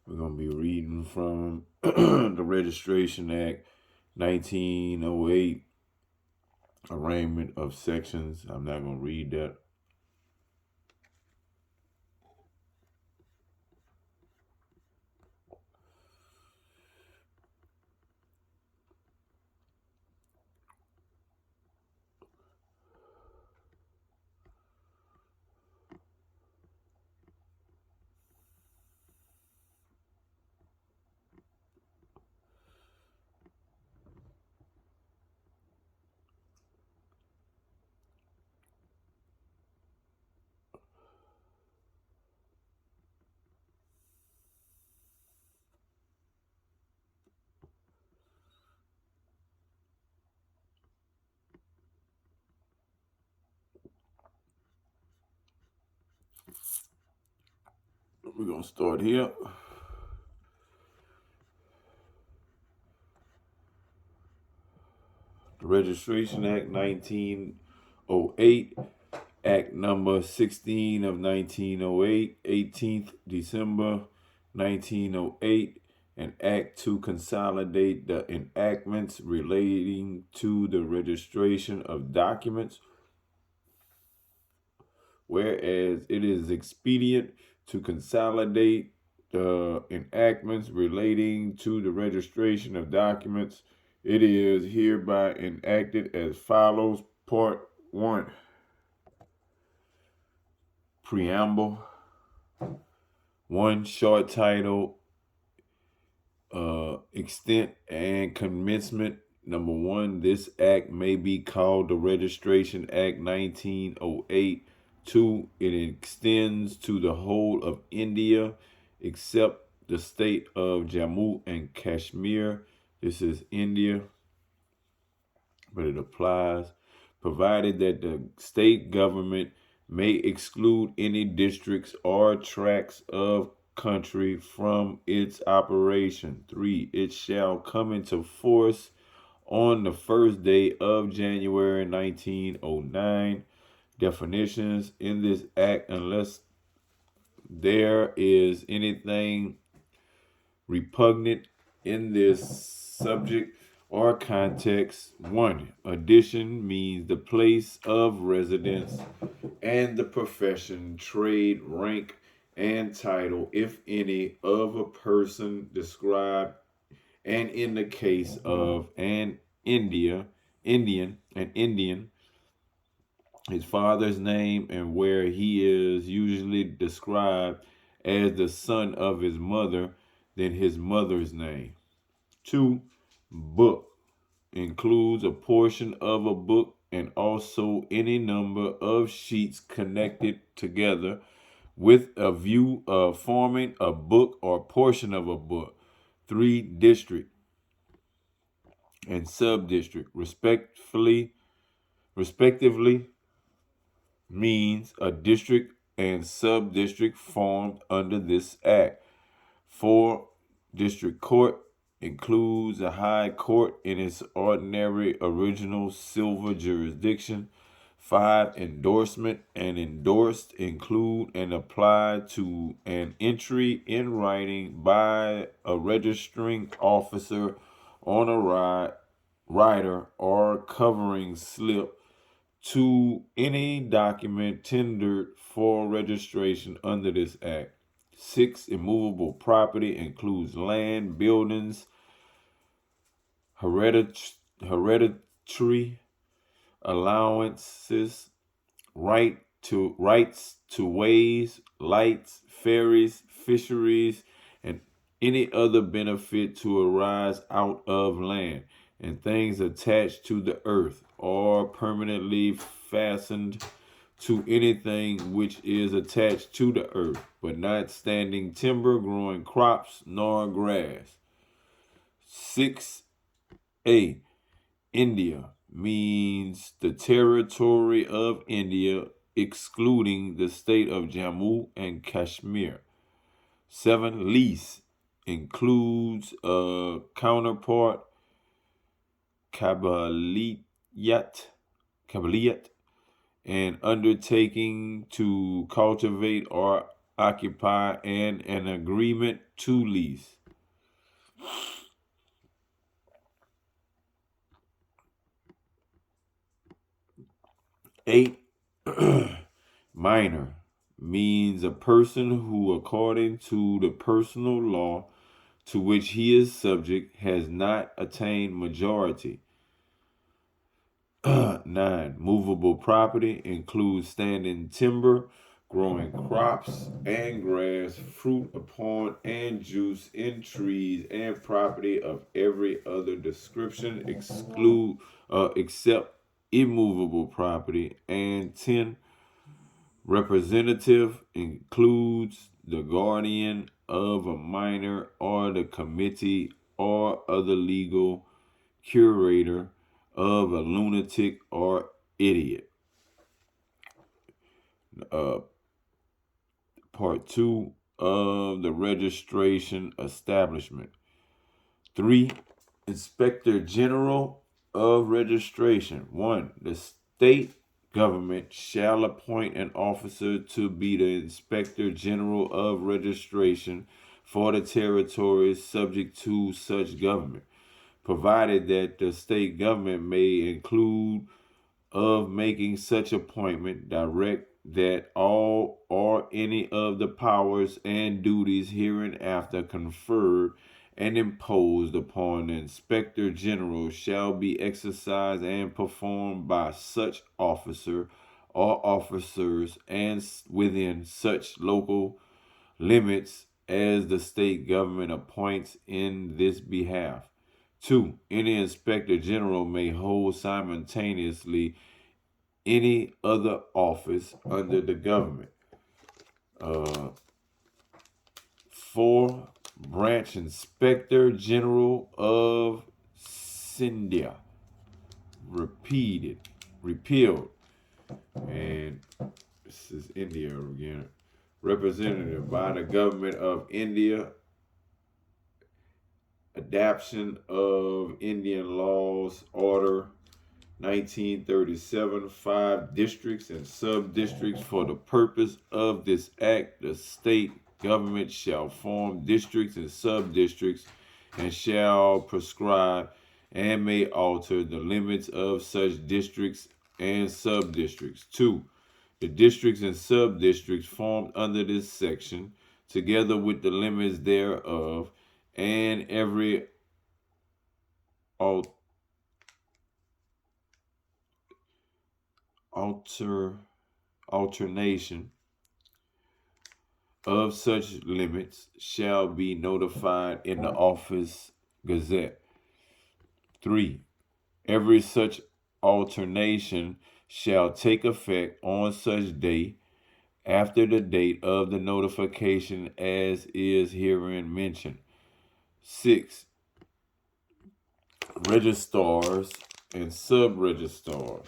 We're going to be reading from the Registration Act 1908, arraignment of sections. I'm not going to read that. We're going to start here. The Registration Act 1908, Act number 16 of 1908, 18th December 1908, an act to consolidate the enactments relating to the registration of documents, whereas it is expedient to consolidate the enactments relating to the registration of documents, it is hereby enacted as follows. Part 1. Preamble. 1. Short title, extent and commencement. Number 1. This act may be called the Registration Act 1908. 2. It extends to the whole of India except the state of Jammu and Kashmir. This is India, but it applies, provided that the state government may exclude any districts or tracts of country from its operation. 3. It shall come into force on the first day of January 1909. Definitions in this act, unless there is anything repugnant in this subject or context. 1. Addition means the place of residence and the profession, trade, rank, and title, if any, of a person described, and in the case of an Indian, his father's name, and where he is usually described as the son of his mother, then his mother's name. 2. Book includes a portion of a book and also any number of sheets connected together with a view of forming a book or portion of a book. 3. District and subdistrict, respectively, means a district and subdistrict formed under this act. 4. District court includes a high court in its ordinary original civil jurisdiction. 5. Endorsement and endorsed include and apply to an entry in writing by a registering officer on a rider or covering slip to any document tendered for registration under this act. 6. Immovable property includes land, buildings, hereditary allowances, rights to ways, lights, ferries, fisheries, and any other benefit to arise out of land, and things attached to the earth or permanently fastened to anything which is attached to the earth, but not standing timber, growing crops, nor grass. 6a. India means the territory of India, excluding the state of Jammu and Kashmir. 7. Lease includes a counterpart, Kabbaliyat, and undertaking to cultivate or occupy, and an agreement to lease. 8. Minor means a person who, according to the personal law to which he is subject, has not attained majority. 9. Movable property includes standing timber, growing crops and grass, fruit upon and juice in trees, and property of every other description except immovable property. And 10. Representative includes the guardian of a minor or the committee or other legal curator of a lunatic or idiot. Part 2 of the registration establishment. 3. Inspector General of Registration. 1. The state government shall appoint an officer to be the Inspector General of Registration for the territories subject to such government, provided that the state government may include of making such appointment direct that all or any of the powers and duties hereinafter conferred and imposed upon the Inspector General shall be exercised and performed by such officer or officers and within such local limits as the state government appoints in this behalf. 2. Any Inspector General may hold simultaneously any other office under the government. 4. Branch Inspector General of India. Repealed. And this is India again. Representative by the government of India. Adaptation of Indian laws, order 1937, 5 districts and sub-districts. For the purpose of this act, the state government shall form districts and sub-districts and shall prescribe and may alter the limits of such districts and sub-districts. 2. The districts and sub-districts formed under this section, together with the limits thereof, and every alternation of such limits shall be notified in the office gazette. 3. Every such alternation shall take effect on such day after the date of the notification as is herein mentioned. 6. Registrars and sub-registrars.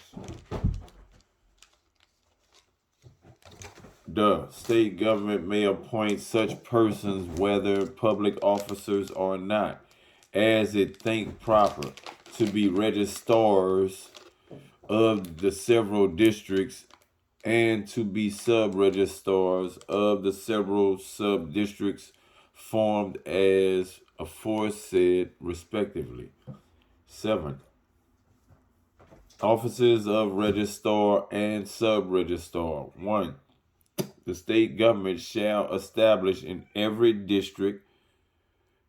The state government may appoint such persons, whether public officers or not, as it think proper, to be registrars of the several districts and to be sub-registrars of the several sub-districts formed as aforesaid respectively. 7. Offices of registrar and sub-registrar. 1. The state government shall establish in every district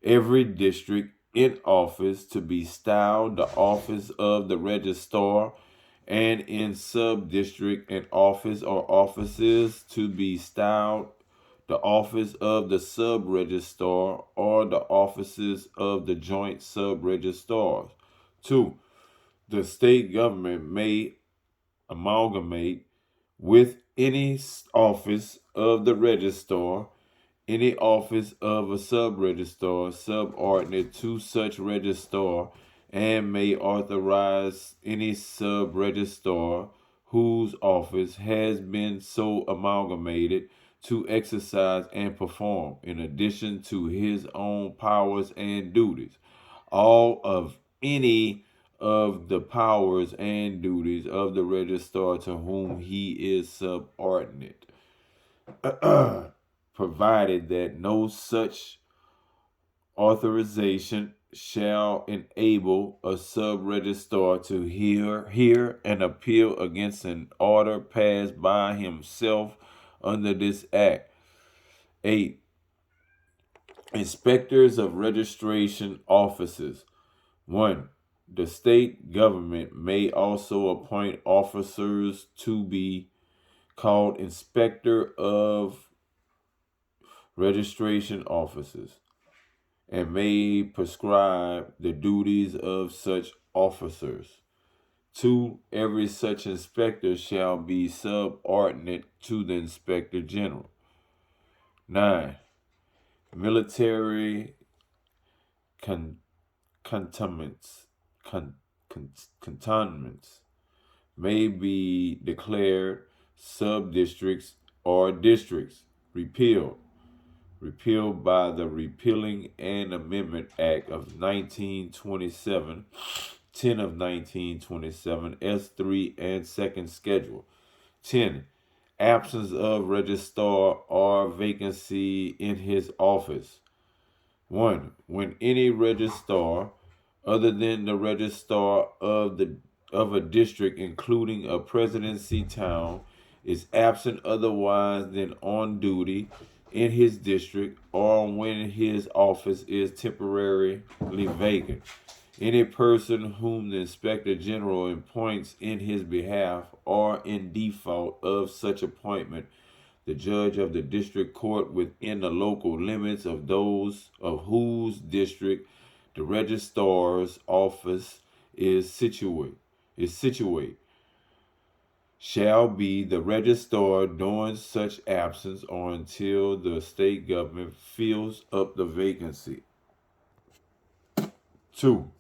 in office to be styled the office of the registrar, and in sub-district an office or offices to be styled the office of the sub-registrar or the offices of the joint sub-registrars. 2. The state government may amalgamate with any office of the registrar, any office of a sub-registrar subordinate to such registrar, and may authorize any sub-registrar whose office has been so amalgamated to exercise and perform, in addition to his own powers and duties, all of any of the powers and duties of the registrar to whom he is subordinate. provided that no such authorization shall enable a sub-registrar to hear an appeal against an order passed by himself under this act. 8. Inspectors of registration offices. 1. The state government may also appoint officers to be called inspector of registration offices and may prescribe the duties of such officers. 2. Every such inspector shall be subordinate to the inspector general. 9. Military cantonments may be declared sub-districts or districts. Repealed by the Repealing and Amendment Act of 1927, 10 of 1927, S3 and second schedule. 10. Absence of registrar or vacancy in his office. 1. When any registrar other than the registrar of a district, including a presidency town, is absent otherwise than on duty in his district, or when his office is temporarily vacant. Any person whom the Inspector General appoints in his behalf, or in default of such appointment, the judge of the district court within the local limits of those of whose district the registrar's office is situate, shall be the registrar during such absence or until the state government fills up the vacancy. 2.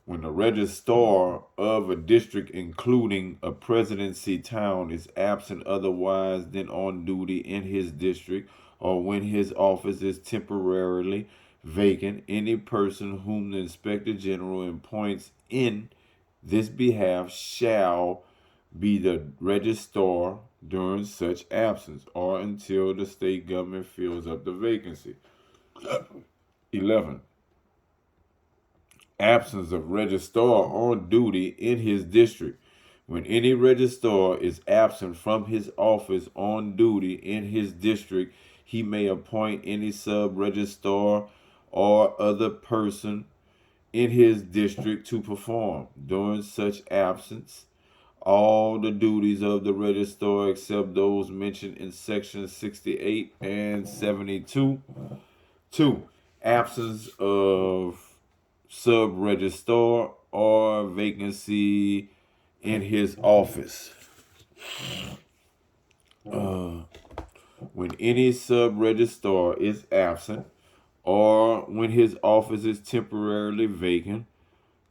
When the registrar of a district, including a presidency town, is absent otherwise than on duty in his district, or when his office is temporarily vacant, any person whom the Inspector General appoints in this behalf shall be the registrar during such absence or until the state government fills up the vacancy. 11. Absence of registrar on duty in his district. When any registrar is absent from his office on duty in his district, he may appoint any sub-registrar or other person in his district to perform, during such absence, all the duties of the registrar except those mentioned in sections 68 and 72. 2. Absence of sub-registrar or vacancy in his office. When any sub-registrar is absent or when his office is temporarily vacant,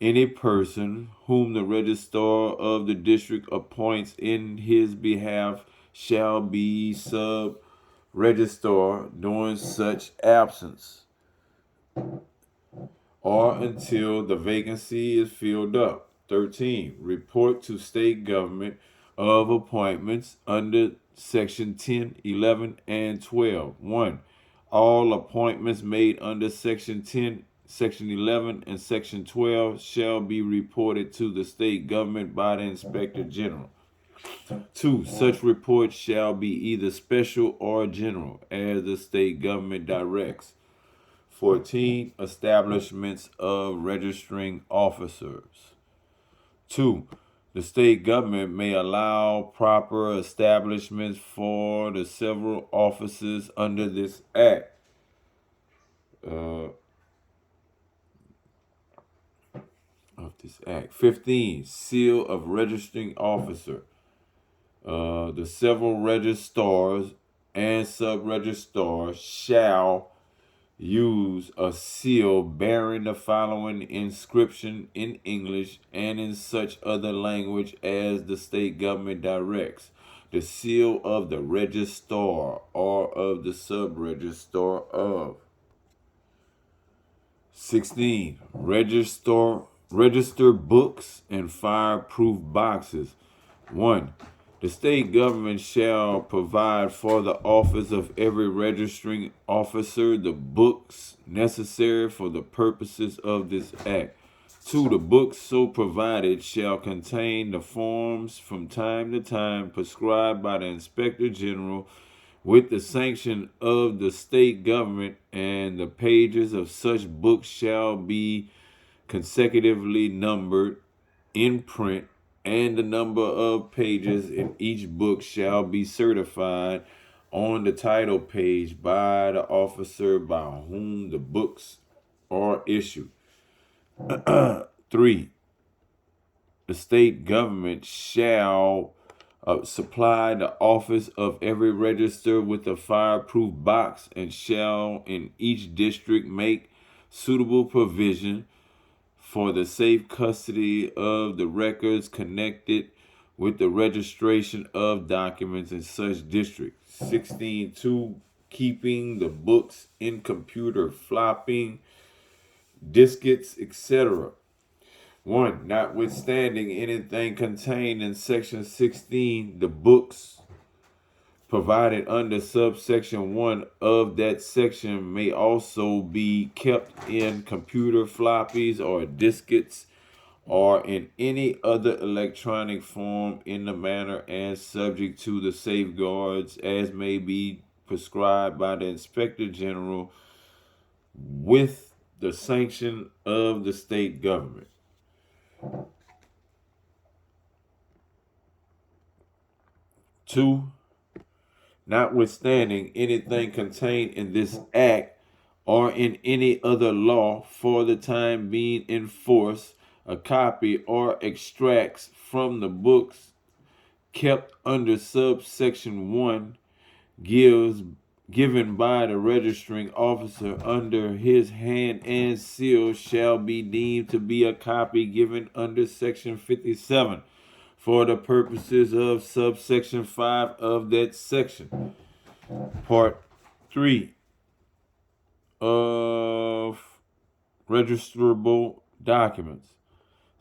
any person whom the registrar of the district appoints in his behalf shall be sub-registrar during such absence, or until the vacancy is filled up. 13. Report to state government of appointments under section 10, 11, and 12. 1. All appointments made under section 10, section 11, and section 12 shall be reported to the state government by the Inspector General. 2. Such reports shall be either special or general, as the state government directs. 14. Establishments of registering officers. 2. The state government may allow proper establishments for the several offices under this act. Of this act. 15. Seal of registering officer. The several registrars and sub-registrars shall use a seal bearing the following inscription in English and in such other language as the state government directs. The seal of the registrar or of the sub-registrar of. 16. Register books and fireproof boxes. 1. The state government shall provide for the office of every registering officer the books necessary for the purposes of this act. 2. The books so provided shall contain the forms from time to time prescribed by the Inspector General with the sanction of the state government, and the pages of such books shall be consecutively numbered in print, and the number of pages in each book shall be certified on the title page by the officer by whom the books are issued. 3. The state government shall supply the office of every register with a fireproof box, and shall in each district make suitable provision for the safe custody of the records connected with the registration of documents in such district. 16.2. Keeping the books in computer flopping, diskettes, etc. 1. Notwithstanding anything contained in section 16, the books provided under subsection 1 of that section may also be kept in computer floppies or diskettes or in any other electronic form in the manner and subject to the safeguards as may be prescribed by the Inspector General with the sanction of the state government. 2. Notwithstanding anything contained in this act or in any other law for the time being in force, a copy or extracts from the books kept under subsection 1 given by the registering officer under his hand and seal shall be deemed to be a copy given under section 57 for the purposes of subsection 5 of that section. Part 3 of registrable documents.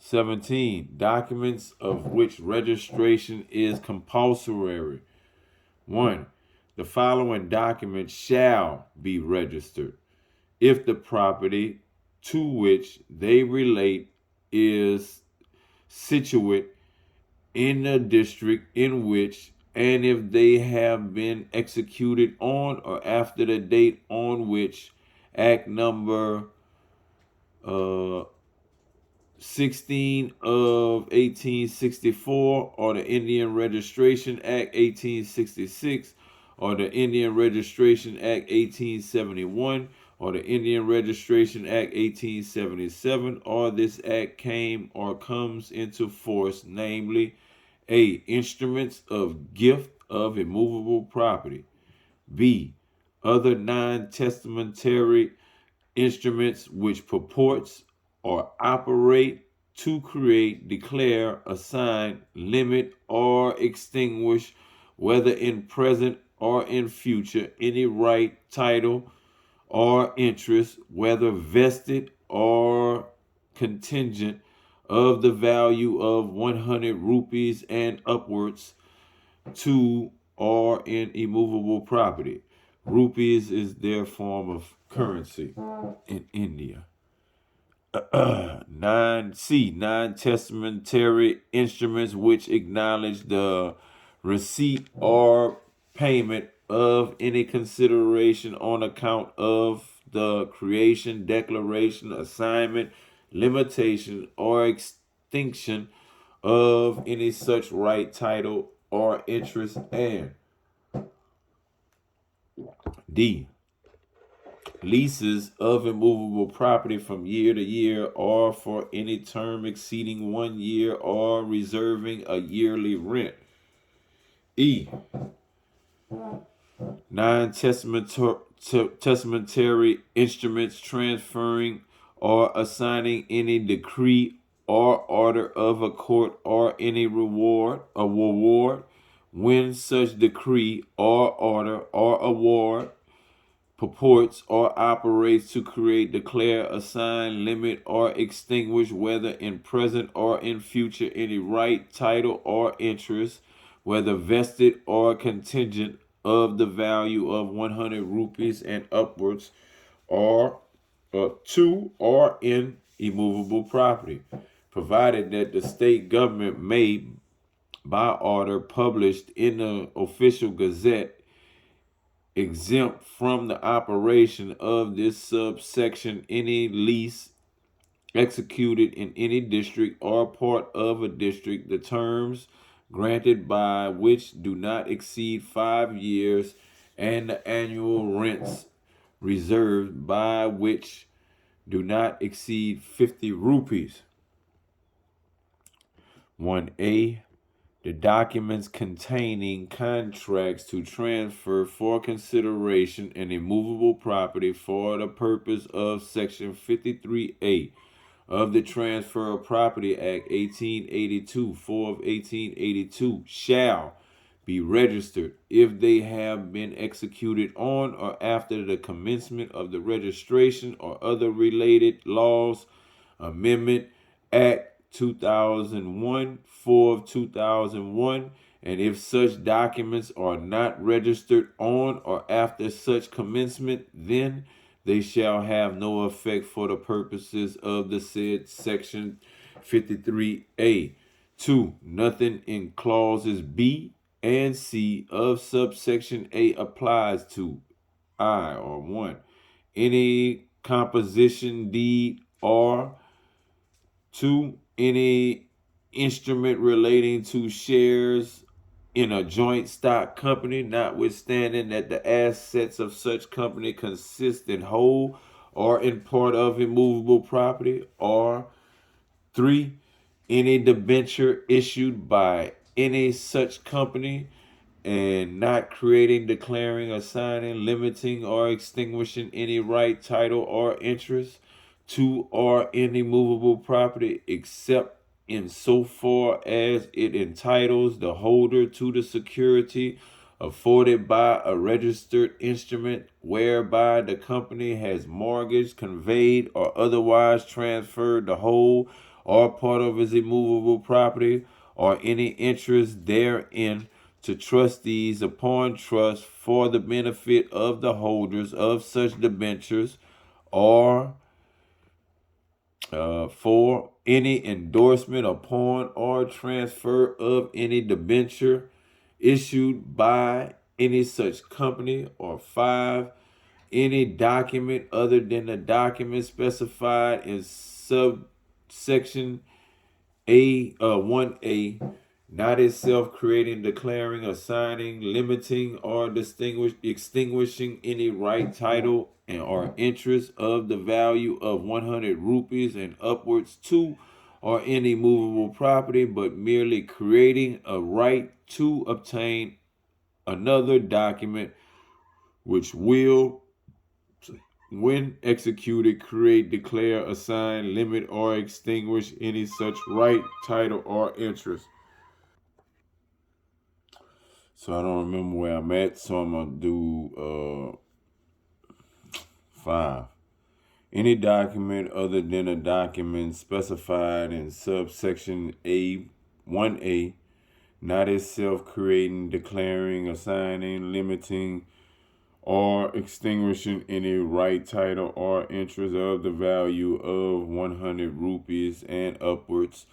17. Documents of which registration is compulsory. 1. The following documents shall be registered if the property to which they relate is situate in the district in which, and if they have been executed on or after the date on which Act number 16 of 1864 or the Indian Registration Act 1866 or the Indian Registration Act 1871 or the Indian Registration Act 1877 or this act came or comes into force, namely A. Instruments of gift of immovable property. B. Other non-testamentary instruments which purports or operate to create, declare, assign, limit, or extinguish, whether in present or in future, any right, title, or interest, whether vested or contingent, of the value of 100 rupees and upwards to or in immovable property. Rupees is their form of currency in India. 9C. Non-testamentary instruments which acknowledge the receipt or payment of any consideration on account of the creation, declaration, assignment, limitation, or extinction of any such right, title, or interest. And D. Leases of immovable property from year to year or for any term exceeding 1 year or reserving a yearly rent. E. Non-testamentary instruments transferring or assigning any decree or order of a court or any reward when such decree or order or award purports or operates to create, declare, assign, limit, or extinguish, whether in present or in future, any right, title, or interest, whether vested or contingent, of the value of 100 rupees and upwards, or to or in immovable property, provided that the state government may, by order published in the official gazette, exempt from the operation of this subsection any lease executed in any district or part of a district, the terms granted by which do not exceed 5 years, and the annual rents reserved by which do not exceed 50 rupees. 1A. The documents containing contracts to transfer for consideration an immovable property for the purpose of Section 53A of the Transfer of Property Act 1882, 4 of 1882, shall be registered if they have been executed on or after the commencement of the registration or other related laws, Amendment Act 2001, 4 of 2001, and if such documents are not registered on or after such commencement, then they shall have no effect for the purposes of the said Section 53A. 2. Nothing in clauses B and C of subsection A applies to I, or 1, any composition deed, or 2, any instrument relating to shares in a joint stock company, notwithstanding that the assets of such company consist in whole or in part of immovable property, or 3, any debenture issued by any such company and not creating, declaring, assigning, limiting, or extinguishing any right, title, or interest to or any movable property, except in so far as it entitles the holder to the security afforded by a registered instrument whereby the company has mortgaged, conveyed, or otherwise transferred the whole or part of its immovable property or any interest therein to trustees upon trust for the benefit of the holders of such debentures, or 4, any endorsement upon or transfer of any debenture issued by any such company, or 5, any document other than the document specified in subsection A 1A, not itself creating, declaring, assigning, limiting, or extinguishing any right, title, and or interest of the value of 100 rupees and upwards to or any movable property, but merely creating a right to obtain another document which will, when executed, create, declare, assign, limit, or extinguish any such right, title, or interest. So I don't remember where I'm at, so I'm going to do 5. Any document other than a document specified in subsection A 1A, not itself creating, declaring, assigning, limiting, or extinguishing any right, title, or interest of the value of 100 rupees and upwards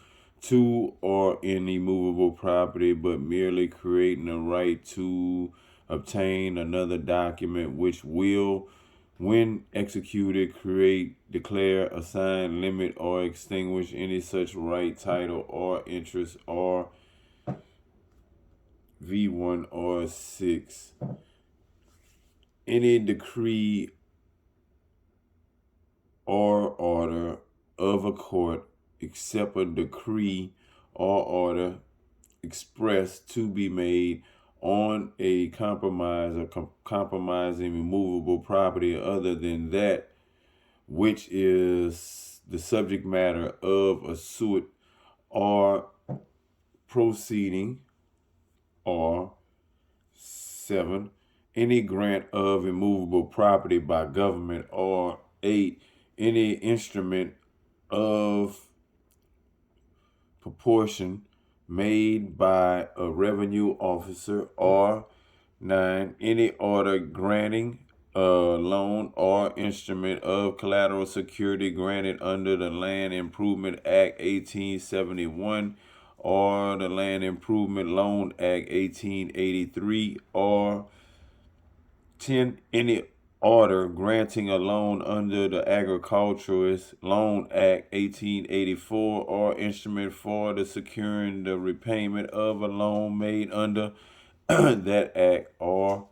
to or any movable property, but merely creating a right to obtain another document which will, when executed, create, declare, assign, limit, or extinguish any such right, title, or interest, or V1 or 6. Any decree or order of a court, except a decree or order expressed to be made on a compromise or compromising immovable property other than that which is the subject matter of a suit or proceeding, or 7, any grant of immovable property by government, or 8, any instrument of proportion made by a revenue officer, or 9, any order granting a loan or instrument of collateral security granted under the Land Improvement Act 1871 or the Land Improvement Loan Act 1883, or 10, any order granting a loan under the Agriculturist Loan Act 1884 or instrument for the securing the repayment of a loan made under that act, or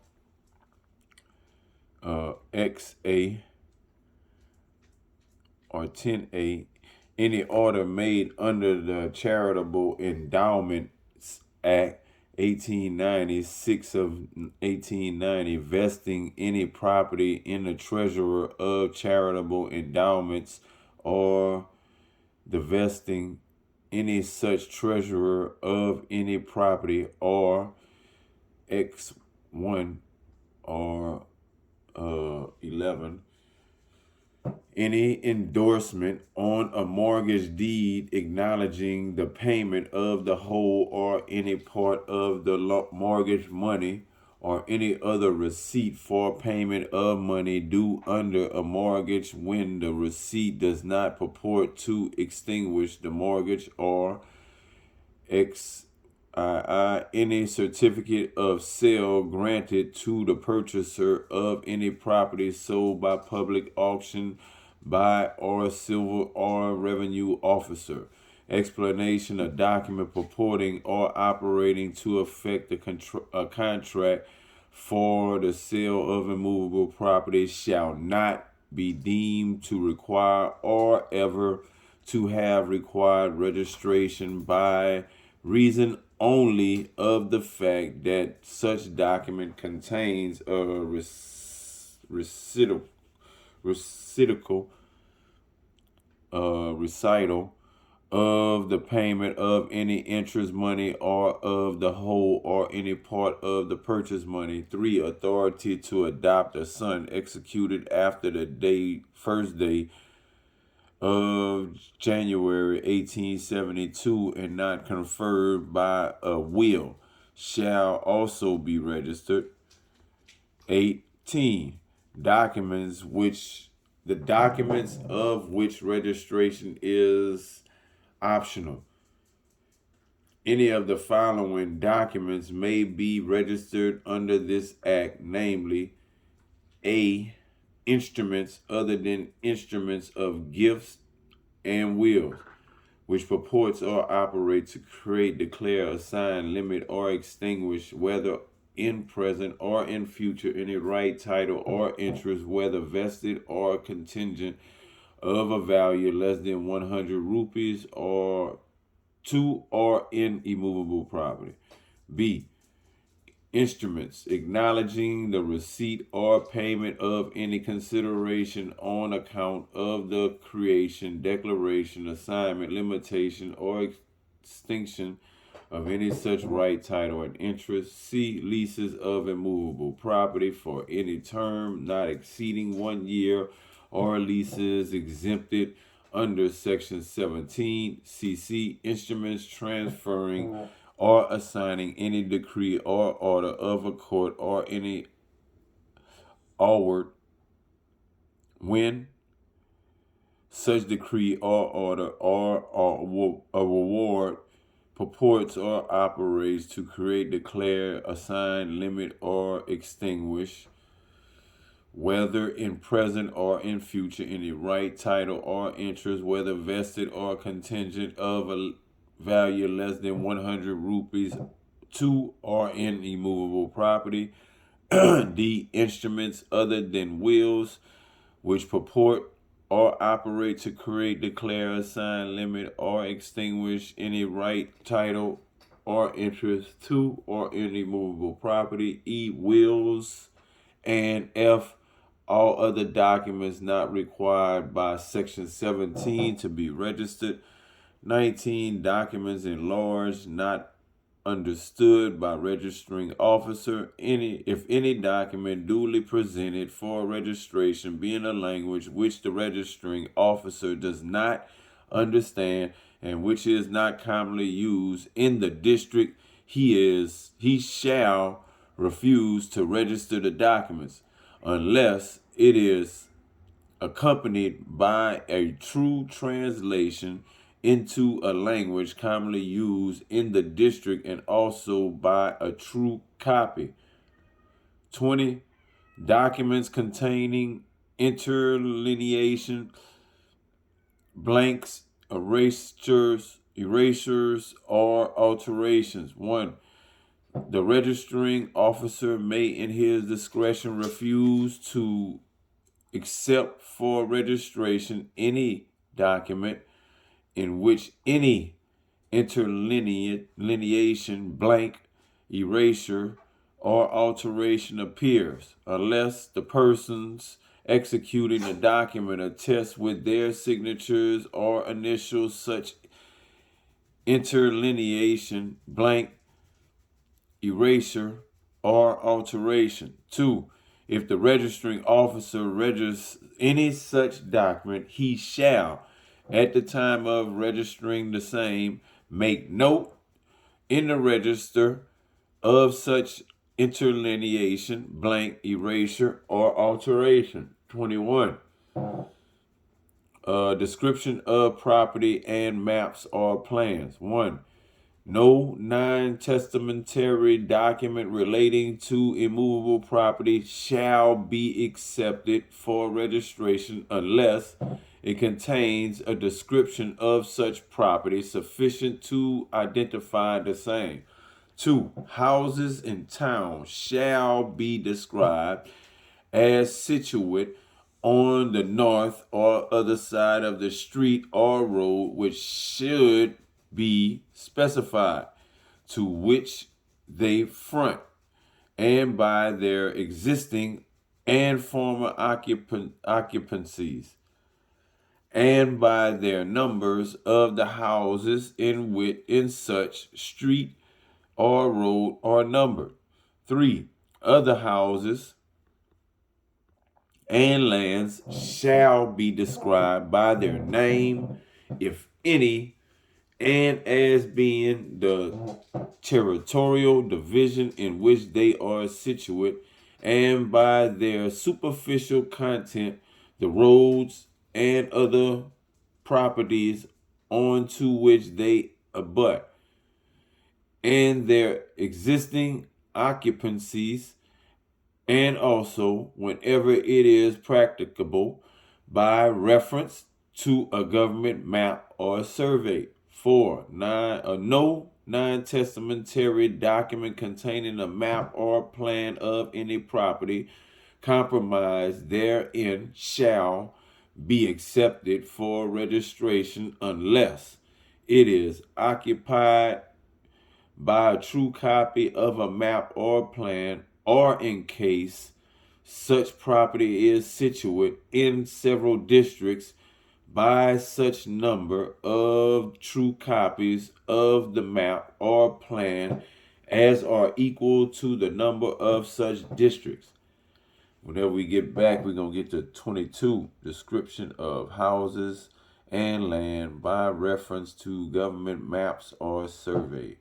XA or 10A, any order made under the Charitable Endowments Act 1896 of 1890, vesting any property in the treasurer of charitable endowments, or the vesting any such treasurer of any property, or X1 or 11, any endorsement on a mortgage deed acknowledging the payment of the whole or any part of the mortgage money, or any other receipt for payment of money due under a mortgage when the receipt does not purport to extinguish the mortgage, or XII, any certificate of sale granted to the purchaser of any property sold by public auction by or civil or revenue officer. Explanation: a document purporting or operating to effect a contract for the sale of immovable property shall not be deemed to require or ever to have required registration by reason only of the fact that such document contains a recital of the payment of any interest money or of the whole or any part of the purchase money. 3, authority to adopt a son executed after the first day of January 1872 and not conferred by a will shall also be registered. 18, documents of which registration is optional. Any of the following documents may be registered under this act, namely: A, instruments other than instruments of gifts and wills, which purports or operate to create, declare, assign, limit, or extinguish, whether in present or in future, any right, title, or interest, whether vested or contingent, of a value less than 100 rupees or to or in immovable property. B, instruments acknowledging the receipt or payment of any consideration on account of the creation, declaration, assignment, limitation, or extinction of any such right, title, and interest. C, leases of immovable property for any term not exceeding 1 year, or leases exempted under Section 17 CC, instruments transferring or assigning any decree or order of a court or any award when such decree or order or a reward purports or operates to create, declare, assign, limit, or extinguish, whether in present or in future, any right, title, or interest, whether vested or contingent, of a value less than 100 rupees to or in immovable property. D, instruments other than wills, which purport or operate to create, declare, assign, limit, or extinguish any right, title, or interest to or in immovable property. E, wills. And F, all other documents not required by Section 17 to be registered. 19, documents enlarged not understood by registering officer. If any document duly presented for registration be in a language which the registering officer does not understand, and which is not commonly used in the district, he shall refuse to register the documents unless it is accompanied by a true translation into a language commonly used in the district and also by a true copy. 20. Documents containing interlineation, blanks, erasures, or alterations. 1. The registering officer may, in his discretion, refuse to accept for registration any document in which any interlineation, blank, erasure, or alteration appears, unless the persons executing the document attest with their signatures or initials such interlineation, blank, erasure, or alteration. 2. If the registering officer registers any such document, he shall, at the time of registering the same, make note in the register of such interlineation, blank, erasure, or alteration. 21. Description of property and maps or plans. 1. No non-testamentary document relating to immovable property shall be accepted for registration unless it contains a description of such property sufficient to identify the same. 2. Houses in town shall be described as situate on the north or other side of the street or road, which should be specified, to which they front, and by their existing and former occupancies, and by their numbers of the houses in such street or road are numbered. 3. Other houses and lands shall be described by their name, if any, and as being the territorial division in which they are situate, and by their superficial content, the roads and other properties onto which they abut, and their existing occupancies, and also, whenever it is practicable, by reference to a government map or survey. 4. No non-testamentary document containing a map or plan of any property compromised therein shall be accepted for registration unless it is occupied by a true copy of a map or plan, or in case such property is situate in several districts, by such number of true copies of the map or plan as are equal to the number of such districts. Whenever we get back, we're going to get to 22, description of houses and land by reference to government maps or survey.